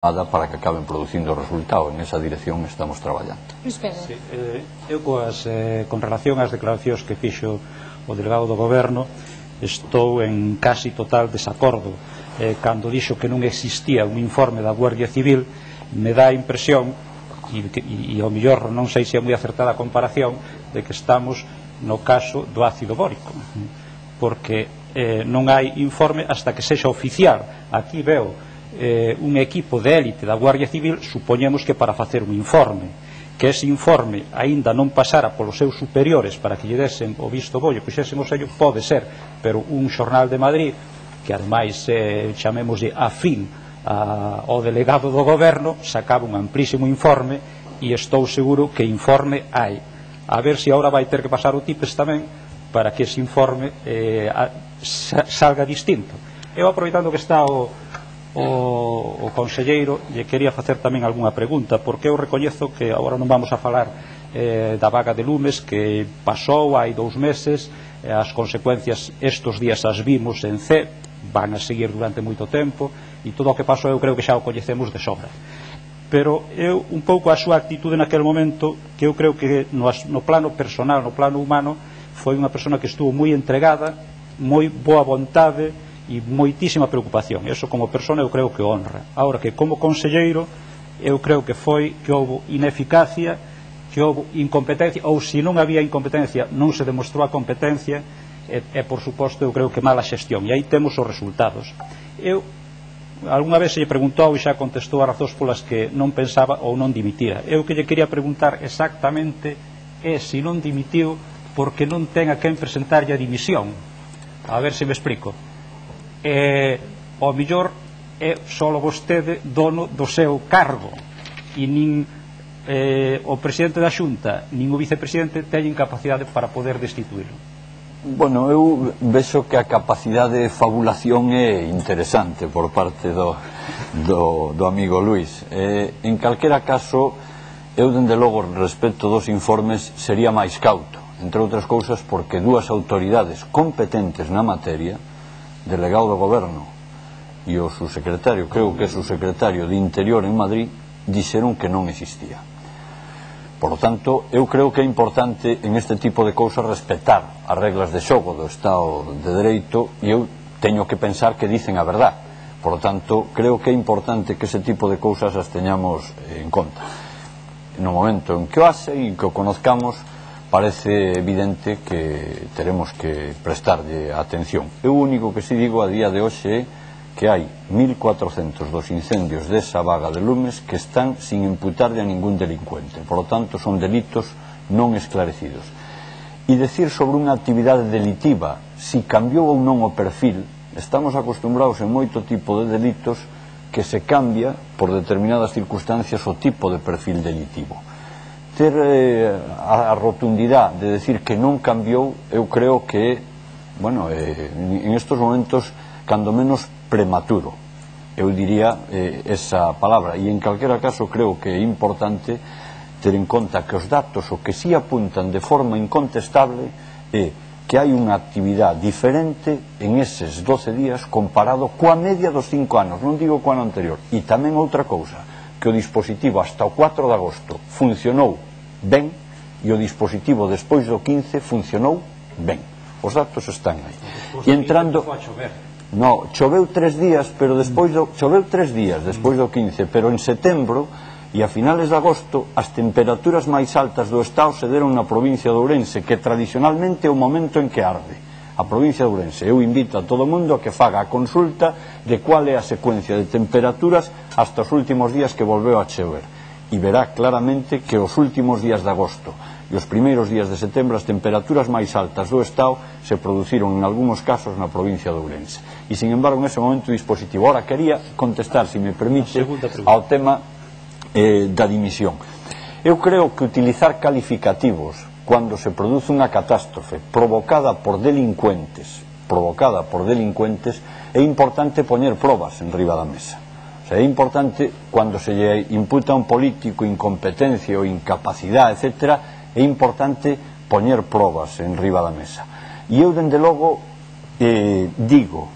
para que acaben producindo resultado. En esa dirección estamos traballando. Sí, eu con relación ás declaracións que fixo o delegado do Goberno estou en casi total desacordo. Cando dixo que non existía un informe da Guardia Civil, me dá a impresión, e ao mellor non sei se é moi acertada a comparación, de que estamos no caso do ácido bórico, porque non hai informe hasta que sexa oficial. Aquí veo un equipo de élite da Guardia Civil, supoñemos que para facer un informe, que ese informe aínda non pasara polos seus superiores para que lle desen o visto bollo, puxesen o sello, pode ser, pero un xornal de Madrid, que ademais chamémoslle afín ao delegado do Goberno, sacaba un amplísimo informe, e estou seguro que informe hai. A ver se agora vai ter que pasar o TIPES tamén para que ese informe salga distinto. Eu, aproveitando que está o conselleiro, lle quería facer tamén algunha pregunta, porque eu recoñezo que agora non vamos a falar da vaga de lumes que pasou hai 2 meses, as consecuencias estes días as vimos en C, van a seguir durante moito tempo, e todo o que pasou eu creo que xa o coñecemos de sobra. Pero eu, un pouco a súa actitude naquele momento, que eu creo que no plano personal, no plano humano, foi unha persona que estuvo moi entregada, moi boa vontade e moitísima preocupación. Eso como persona eu creo que honra. Ahora que como conselleiro eu creo que houve ineficacia, que houve incompetencia, ou se non había incompetencia non se demostrou a competencia, e por suposto eu creo que mala xestión, e aí temos os resultados. Eu algunha vez se lle preguntou e xa contestou as razóns polas que non pensaba ou non dimitira. Eu que lle quería preguntar exactamente é se non dimitiu porque non ten a quen presentarlle a dimisión. A ver se me explico. Ao mellor é só vostede dono do seu cargo, e nin o presidente da Xunta nin o vicepresidente teñen capacidade para poder destituirlo. Bueno, eu vexo que a capacidade de fabulación é interesante por parte do amigo Luís. En calquera caso, eu dende logo respecto dos informes sería máis cauto, entre outras cousas porque 2 autoridades competentes na materia, delegado do Goberno e o subsecretario, creo que é o subsecretario de Interior en Madrid, dixeron que non existía. Por lo tanto, eu creo que é importante en este tipo de cousas respetar as reglas de xogo do Estado de Dereito, e eu teño que pensar que dicen a verdad. Por lo tanto, creo que é importante que ese tipo de cousas as teñamos en conta. No momento en que o hace e que o conozcamos, parece evidente que teremos que prestarlle atención. Eu o único que si digo a día de hoxe é que hai 1.400 dos incendios desa vaga de lumes que están sin imputarlle a ningún delincuente. Por lo tanto, son delitos non esclarecidos. E decir sobre unha actividade delitiva, si cambiou ou non o perfil, estamos acostumbrados en moito tipo de delitos que se cambia por determinadas circunstancias o tipo de perfil delitivo. Ter a rotundidade de decir que non cambiou, eu creo que en estos momentos cando menos prematuro, eu diría esa palabra, e en calquera caso creo que é importante ter en conta que os datos o que si apuntan de forma incontestable é que hai unha actividade diferente en eses 12 días comparado coa media dos 5 anos, non digo coa ano anterior. E tamén outra cousa, que o dispositivo hasta o 4 de agosto funcionou ben, e o dispositivo despois do 15 funcionou ben. Os datos están aí. E entrando... No, choveu 3 días, pero despois do... Choveu 3 días despois do 15, pero en setembro e a finales de agosto as temperaturas máis altas do Estado se deron na provincia de Ourense, que tradicionalmente é o momento en que arde. A provincia de Ourense. Eu invito a todo o mundo a que faga a consulta de cual é a secuencia de temperaturas hasta os últimos días que volveu a chover. E verá claramente que os últimos días de agosto e os primeiros días de setembro as temperaturas máis altas do Estado se produciron en algúns casos na provincia de Ourense. E, sin embargo, en ese momento o dispositivo. Ahora, quería contestar, se me permite, ao tema da dimisión. Eu creo que utilizar calificativos cando se produce unha catástrofe provocada por delincuentes, é importante poñer probas en riba da mesa. É importante, cando se lle imputa a un político incompetencia ou incapacidade, etc., é importante poñer probas en riba da mesa. E eu, dende logo, digo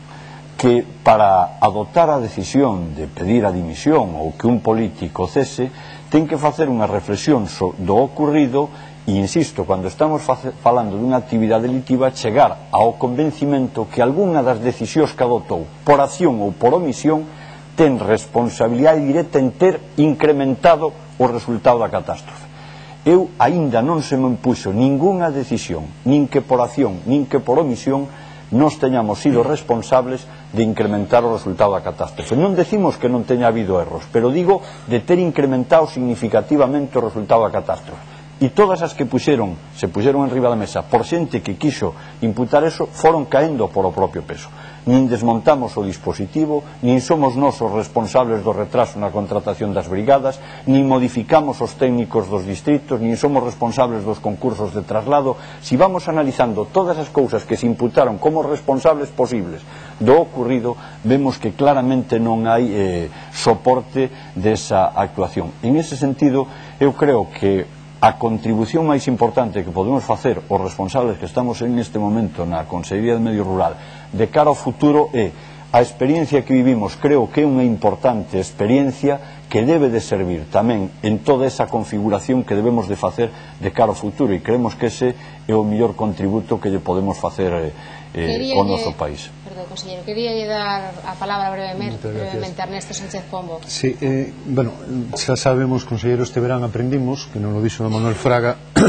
que que para adoptar a decisión de pedir a dimisión ou que un político cese ten que facer unha reflexión do ocurrido e, insisto, cando estamos falando dunha actividade delitiva, chegar ao convencimento que algunha das decisións que adoptou por acción ou por omisión ten responsabilidade directa en ter incrementado o resultado da catástrofe. Eu aínda non se me impuxo ningunha decisión, nin que por acción, nin que por omisión, nos teñamos sido responsables de incrementar o resultado da catástrofe. Non decimos que non teña habido erros, pero digo de ter incrementado significativamente o resultado da catástrofe. E todas as que se puxeron enriba da mesa por xente que quixo imputar eso, foron caendo por o propio peso. Nin desmontamos o dispositivo, nin somos nós os responsables do retraso na contratación das brigadas, nin modificamos os técnicos dos distritos, nin somos responsables dos concursos de traslado. Si vamos analizando todas as cousas que se imputaron como responsables posibles do ocurrido, vemos que claramente non hai soporte desa actuación. En ese sentido, eu creo que a contribución máis importante que podemos facer os responsables que estamos en este momento na Consellería de Medio Rural de cara ao futuro é a experiencia que vivimos. Creo que é unha importante experiencia que debe de servir tamén en toda esa configuración que debemos de facer de cara ao futuro, e creemos que ese é o mellor contributo que lle podemos facer ao noso país. Perdón, conselleiro, quería dar a palabra brevemente a Ernesto Sánchez Pombo. Sí, bueno, xa sabemos, conselleiro, este verán aprendimos, que non lo dixo Manuel Fraga,